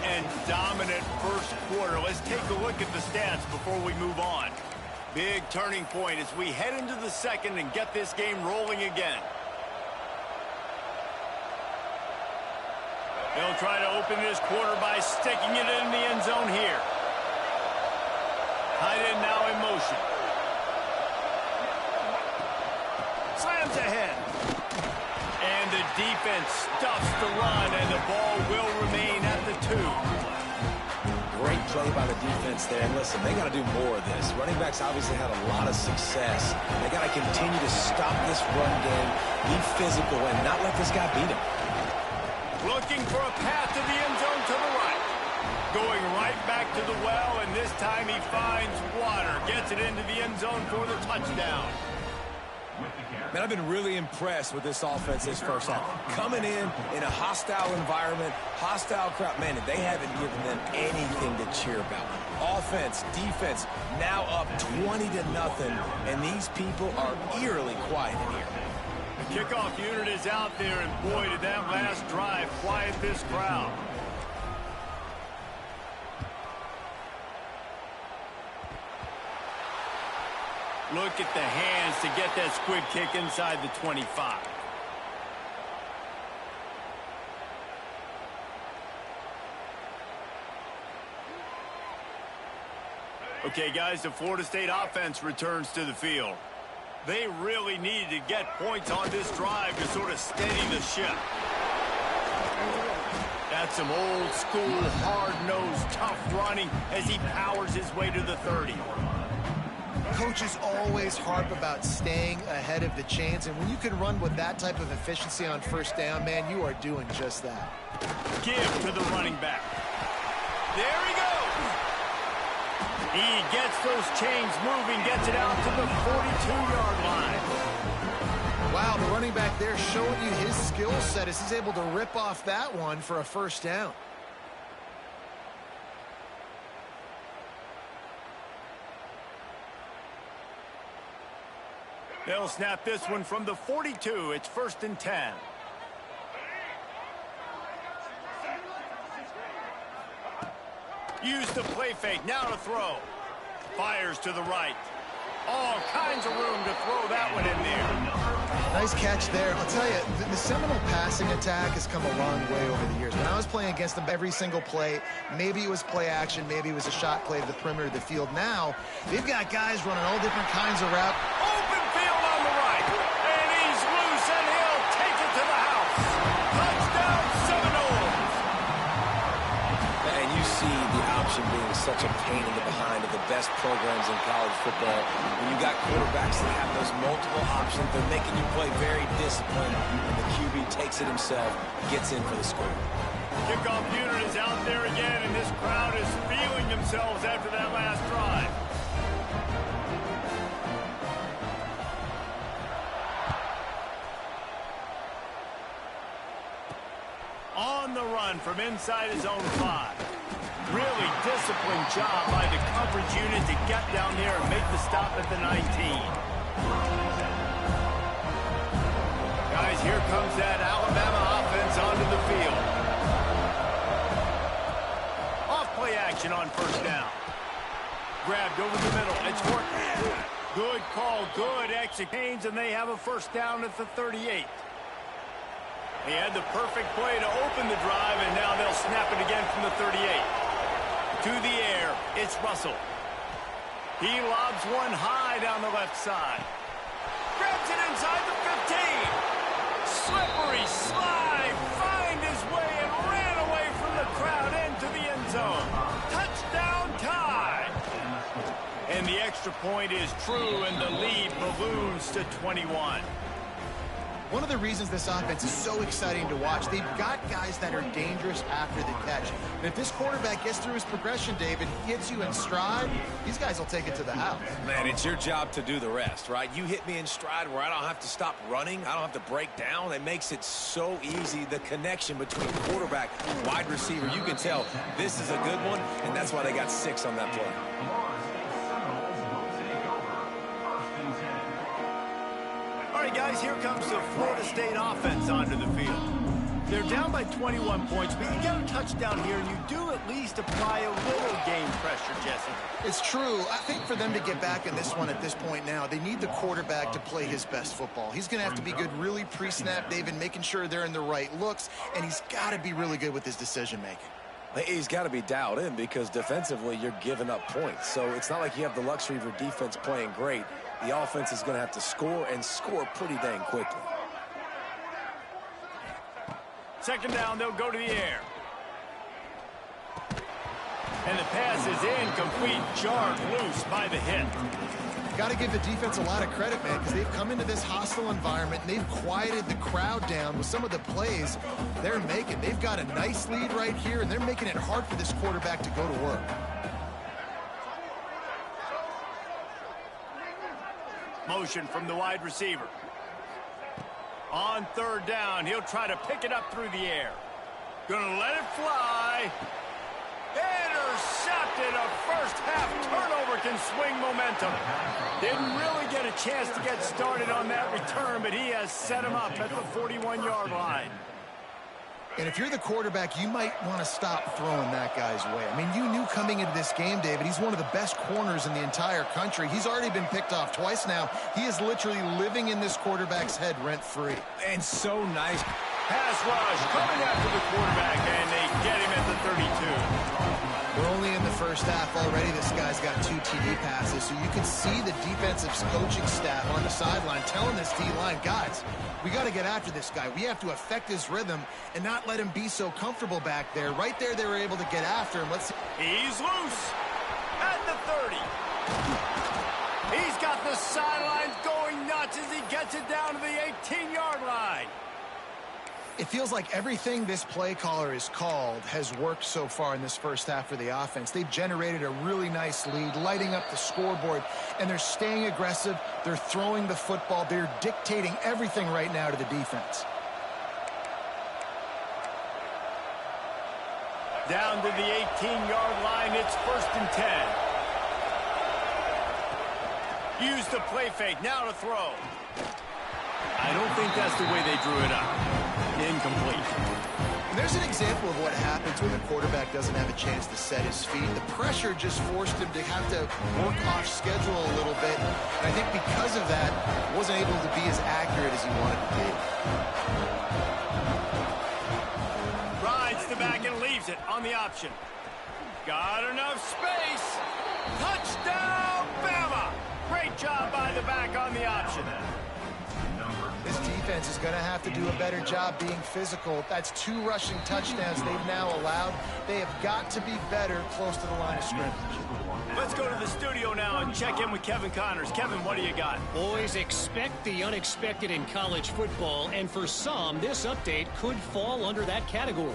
and dominant first quarter. Let's take a look at the stats before we move on. Big turning point as we head into the second and get this game rolling again. They'll try to open this quarter by sticking it in the end zone here. Tight end now in motion. Slams ahead. And the defense stuffs the run, and the ball will remain at the 2. Great play by the defense there. And listen, they got to do more of this. Running backs obviously had a lot of success. They got to continue to stop this run game, be physical, and not let this guy beat him. Looking for a path to the end zone to the right. Going right back to the well, and this time he finds water. Gets it into the end zone for the touchdown. Man, I've been really impressed with this offense this first half. Coming in a hostile environment, hostile crowd, man, they haven't given them anything to cheer about. Offense, defense, now up 20-0, and these people are eerily quiet in here. The kickoff unit is out there, and boy, did that last drive quiet this crowd. Look at the hands to get that squib kick inside the 25. Okay, guys, the Florida State offense returns to the field. They really needed to get points on this drive to sort of steady the ship. That's some old school, hard-nosed, tough running as he powers his way to the 30. Coaches always harp about staying ahead of the chains, and when you can run with that type of efficiency on first down, man, you are doing just that. Give to the running back. There he goes. He gets those chains moving, gets it out to the 42-yard line. Wow, the running back there showing you his skill set as he's able to rip off that one for a first down. They'll snap this one from the 42. It's 1st and 10. Use the play fake. Now to throw. Fires to the right. All kinds of room to throw that one in there. Nice catch there. I'll tell you, the Seminole passing attack has come a long way over the years. When I was playing against them every single play, maybe it was play action, maybe it was a shot play to the perimeter of the field. Now, they've got guys running all different kinds of routes. Open field on the right. And he's loose, and he'll take it to the house. Touchdown, Seminoles. And you see the option being such a pain in the behind of the best programs in college football. When you got quarterbacks that have those multiple options, they're making you play very disciplined, and the QB takes it himself, gets in for the score. Kickoff unit is out there again, and this crowd is feeling themselves after that last drive. On the run from inside his own 5. Really disciplined job by the coverage unit to get down there and make the stop at the 19. Guys, here comes that Alabama offense onto the field. Off play action on first down. Grabbed over the middle. It's working. Good call, good executions, and they have a first down at the 38. He had the perfect play to open the drive, and now they'll snap it again from the 38. To the air, it's Russell. He lobs one high down the left side. Grabs it inside the 15. Slippery slide, find his way and ran away from the crowd into the end zone. Touchdown tie. And the extra point is true, and the lead balloons to 21. One of the reasons this offense is so exciting to watch, they've got guys that are dangerous after the catch. And if this quarterback gets through his progression, David, he hits you in stride, these guys will take it to the house. Man, it's your job to do the rest, right? You hit me in stride where I don't have to stop running. I don't have to break down. It makes it so easy, the connection between quarterback and wide receiver. You can tell this is a good one, and that's why they got 6 on that play. All right, guys, here comes the Florida State offense onto the field. They're down by 21 points, but you get a touchdown here, and you do at least apply a little game pressure, Jesse. It's true. I think for them to get back in this one at this point now, they need the quarterback to play his best football. He's going to have to be good really pre-snap, David, making sure they're in the right looks, and he's got to be really good with his decision-making. He's got to be dialed in because defensively you're giving up points. So it's not like you have the luxury of your defense playing great. The offense is going to have to score and score pretty dang quickly. Second down, they'll go to the air. And the pass is incomplete, jarred loose by the hit. Got to give the defense a lot of credit, man, because they've come into this hostile environment, and they've quieted the crowd down with some of the plays they're making. They've got a nice lead right here, and they're making it hard for this quarterback to go to work. Motion from the wide receiver. On third down, he'll try to pick it up through the air. Gonna let it fly. Intercepted. A first half turnover can swing momentum. Didn't really get a chance to get started on that return, but he has set him up at the 41-yard line. And if you're the quarterback, you might want to stop throwing that guy's way. I mean, you knew coming into this game, David, he's one of the best corners in the entire country. He's already been picked off twice now. He is literally living in this quarterback's head rent-free. And so nice. Pass rush coming after the quarterback, and they get him at the 32. We're only in the first half already. This guy's got 2 TD passes, so you can see the defensive coaching staff on the sideline telling this D-line, guys, we got to get after this guy. We have to affect his rhythm and not let him be so comfortable back there. Right there, they were able to get after him. Let's see. He's loose at the 30. He's got the sidelines going nuts as he gets it down to the 18-yard line. It feels like everything this play caller has called has worked so far in this first half for the offense. They've generated a really nice lead, lighting up the scoreboard, and they're staying aggressive. They're throwing the football. They're dictating everything right now to the defense. Down to the 18-yard line, it's 1st and 10. Use the play fake, now to throw. I don't think that's the way they drew it up. Incomplete. And there's an example of what happens when the quarterback doesn't have a chance to set his feet. The pressure just forced him to have to work off schedule a little bit. And I think because of that, wasn't able to be as accurate as he wanted to be. Rides the back and leaves it on the option. Got enough space. Touchdown, Bama! Great job by the back on the option. This defense is going to have to do a better job being physical. That's 2 rushing touchdowns they've now allowed. They have got to be better close to the line of scrimmage. Let's go to the studio now and check in with Kevin Connors. Kevin, what do you got? Boys, expect the unexpected in college football, and for some, this update could fall under that category.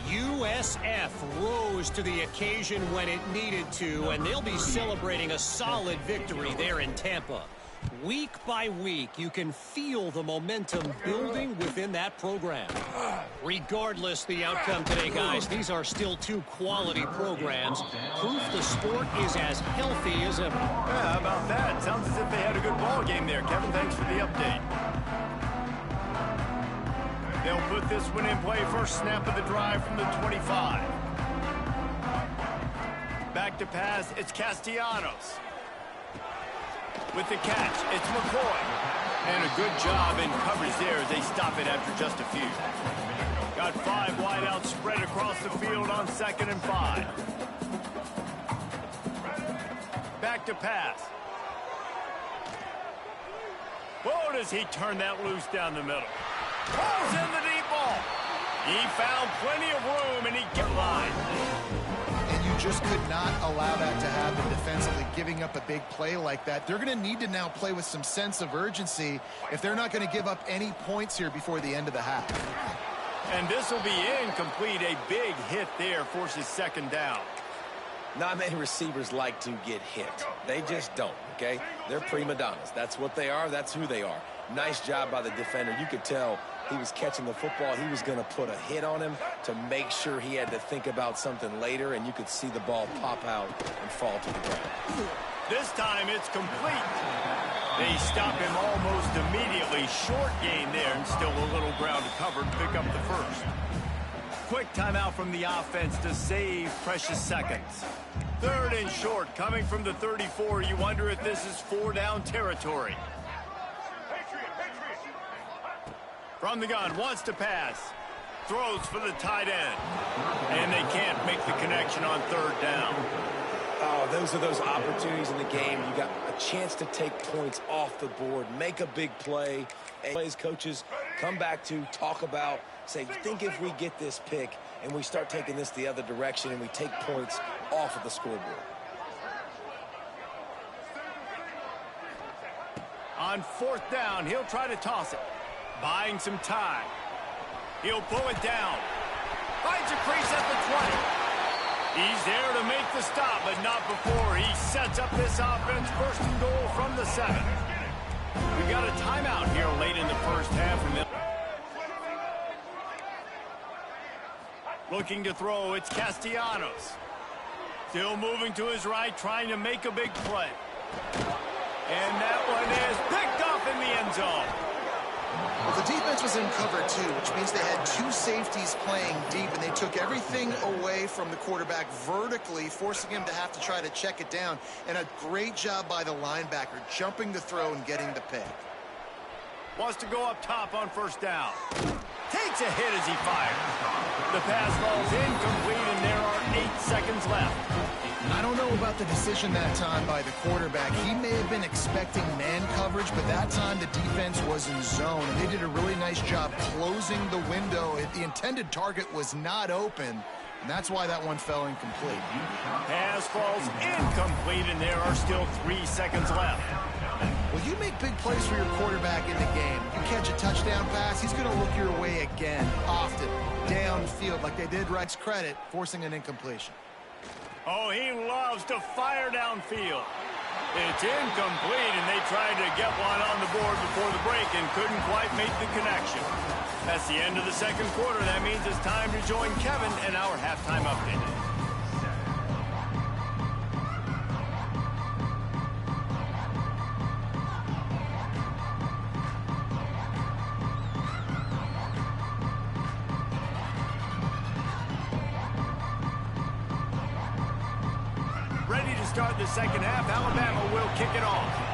USF rose to the occasion when it needed to, and they'll be celebrating a solid victory there in Tampa. Week by week, you can feel the momentum building within that program. Regardless the outcome today, guys, these are still 2 quality programs. Proof the sport is as healthy as ever. Yeah, how about that? Sounds as if they had a good ball game there. Kevin, thanks for the update. They'll put this one in play. First snap of the drive from the 25. Back to pass, it's Castellanos. With the catch, it's McCoy. And a good job in coverage there as they stop it after just a few. Got 5 wide out spread across the field on 2nd and 5. Back to pass. Whoa, does he turn that loose down the middle. Pulls in the deep ball. He found plenty of room and he get line. Just could not allow that to happen defensively, giving up a big play like that. They're going to need to now play with some sense of urgency if they're not going to give up any points here before the end of the half. And this will be incomplete. A big hit there forces 2nd down. Not many receivers like to get hit. They just don't, okay? They're prima donnas. That's what they are. That's who they are. Nice job by the defender. You could tell he was catching the football. He was going to put a hit on him to make sure he had to think about something later, and you could see the ball pop out and fall to the ground. This time it's complete. They stop him almost immediately. Short gain there, and still a little ground to cover to pick up the first. Quick timeout from the offense to save precious seconds. 3rd and short, coming from the 34. You wonder if this is 4-down territory. From the gun, wants to pass. Throws for the tight end. And they can't make the connection on 3rd down. Oh, those are those opportunities in the game. You got a chance to take points off the board, make a big play. And plays coaches come back to talk about, say, think if we get this pick and we start taking this the other direction and we take points off of the scoreboard. On 4th down, he'll try to toss it. Buying some time. He'll pull it down. Finds a crease at the 20. He's there to make the stop, but not before he sets up this offense. 1st and goal from the 7. We got a timeout here late in the first half. Looking to throw, it's Castellanos. Still moving to his right, trying to make a big play. And that one is picked off in the end zone. Well, the defense was in cover 2, which means they had 2 safeties playing deep, and they took everything away from the quarterback vertically, forcing him to have to try to check it down. And a great job by the linebacker, jumping the throw and getting the pick. Wants to go up top on 1st down. Takes a hit as he fires. The pass falls incomplete, and there are 8 seconds left. I don't know about the decision that time by the quarterback. He may have been expecting man coverage, but that time the defense was in zone, and they did a really nice job closing the window. The intended target was not open, and that's why that one fell incomplete. Pass falls incomplete, and there are still 3 seconds left. Well, you make big plays for your quarterback in the game. You catch a touchdown pass, he's going to look your way again, often, downfield, like they did Wright's credit, forcing an incompletion. Oh, he loves to fire downfield. It's incomplete, and they tried to get one on the board before the break and couldn't quite make the connection. That's the end of the 2nd quarter. That means it's time to join Kevin in our halftime update. Ready to start the 2nd half. Alabama will kick it off.